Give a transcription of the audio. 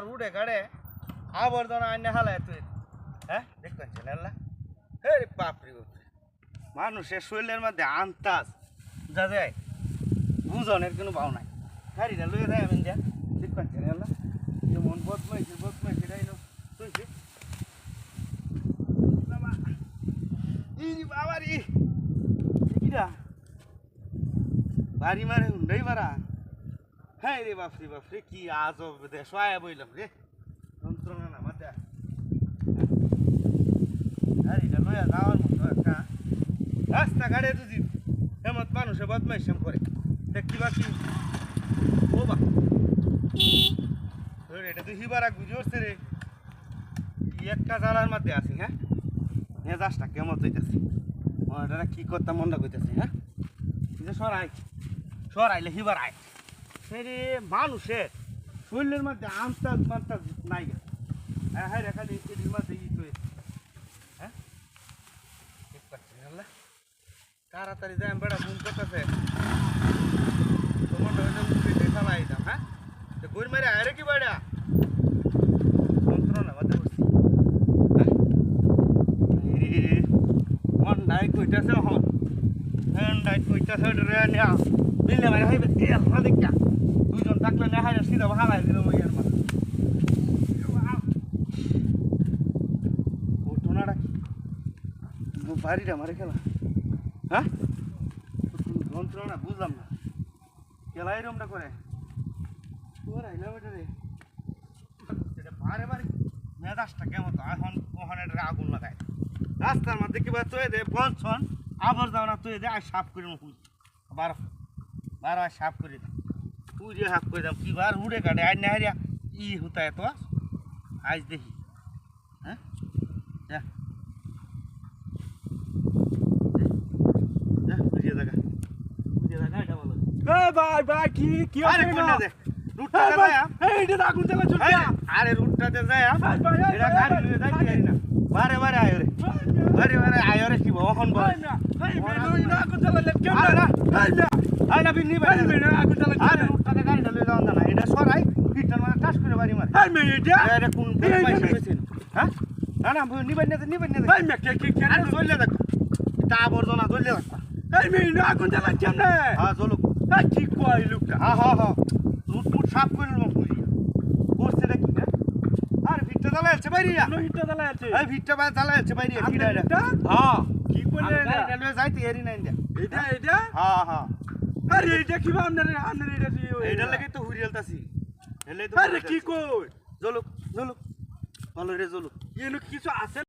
আর উড়ে কাড়ে আবর্জনা আইনে হালায় তুই হ্যাঁ দেখবেন আল্লাহ হে বাপরে মানুষের শরীরের মধ্যে আন্তাজ যা যায় বুঝনের কোনো ভাও নাই গাড়িটা লইয়ে দেয় আমি যা দেখবেন আল্লাহ যেমন বদমাইছি তাই না তুইছি বাবা বাবারি কিরা বাড়ি মারে হুন্ডাই মারা হ্যাঁ রে বাপরে কি আজব দেশ আয়া বইলাম রে যন্ত্রণা না মাথা গাড়িটা লইয়া যাওয়ার মতো একটা রাস্তাঘাটে যদি এমন মানুষে বদমাইশাম করে দেখি বাকি ও বা এটা তো হিবার এক বুঝে উঠছে রে একটা জ্বালার মধ্যে আছি হ্যাঁ মেজাজটা কেমন হইতেছে মনটা কি করতাম মনটা কইতেছে হ্যাঁ সরাইলে হিবার আয় রে মানুষের শরীরের মধ্যে আন্তাজ মান্তাজ নাই হ্যাঁ হ্যাঁ রে খালি এটির মধ্যে ই তো হ্যাঁ ঠিক পাচ্ছি আল্লাহ তাড়াতাড়ি যাই বেড়া ঘুম করতেছে তোমার উঠে চালাই দাম হ্যাঁ ঘুর মেরে আয় কি বেড়া যন্ত্রণা মাঝে বসছি মন্ডাই কইতেছে হন মন্ডাই কইতেছে রে না দিলে ভাই হইবে এলা দেখা দুইজন থাকলে না হাইরা সিধা হালাই দিল ইয়ার মাথা ঘটনাটা কি বাড়িটা মারে খেলা হ্যাঁ যন্ত্রণা বুঝলাম না খেলা এরমটা করে আইলাম এটা রে বারে বারে মেজাজটা কেমন এখন ওখানে আগুন লাগায় রাস্তার মধ্যে কিবা তুই দে বলছন আবার যাও না তুই দে আর সাফ করে বারো আর সাফ করে দাম তুই যে সাফ করে দাম কি বার উড়ে কাটে আজ না হারিয়া ই হুতায় তো আজ দেখি হ্যাঁ যা বুঝিয়ে দেখা এটা বলো ভাই কি কি আরে কোনটা দে রুটটাতে যায় এইটা আগুন জ্বালা চলছে আরে রুটটাতে যায় এটা গাড়ি লয়ে যাই না বারে আয় রে বারে আয় রে কি বহন বল আগুন জ্বালালে কেমন না আয় না বিনি বাড়ি আগুন জ্বালা আরে রুটটাতে গাড়িটা লয়ে যাওয়া না এটা সরাই পিটটার মানে টাচ করে বাড়ি মারে এটা কোন পয়সা পেছেন হ্যাঁ না নিবেন না ভাই মে কে আরে চললে দেখো তা আবর্জনা চললে দেখো এই মে আগুন জ্বালা কেমনে হ্যাঁ চলো কি কই লোকটা হ্যাঁ রুট সাফ করে নেব পুরি বসছে দেখি না আর ভিটটা জ্বালাচ্ছে বাইরে হিটটা জ্বালা আছে এই ভিটটা বা জ্বালাচ্ছে বাইরে কি ডাইরেক্ট হ্যাঁ কি করলে গাড়িটা লয়ে যাইতে এরি নাই দে এটা হ্যাঁ আরে এটা কি আপনার এইটা লাগি তো হুরিয়ালতাছি হেলে তো আরে কি কই জলুক ভালো রে জলুক এনো কিছু আছে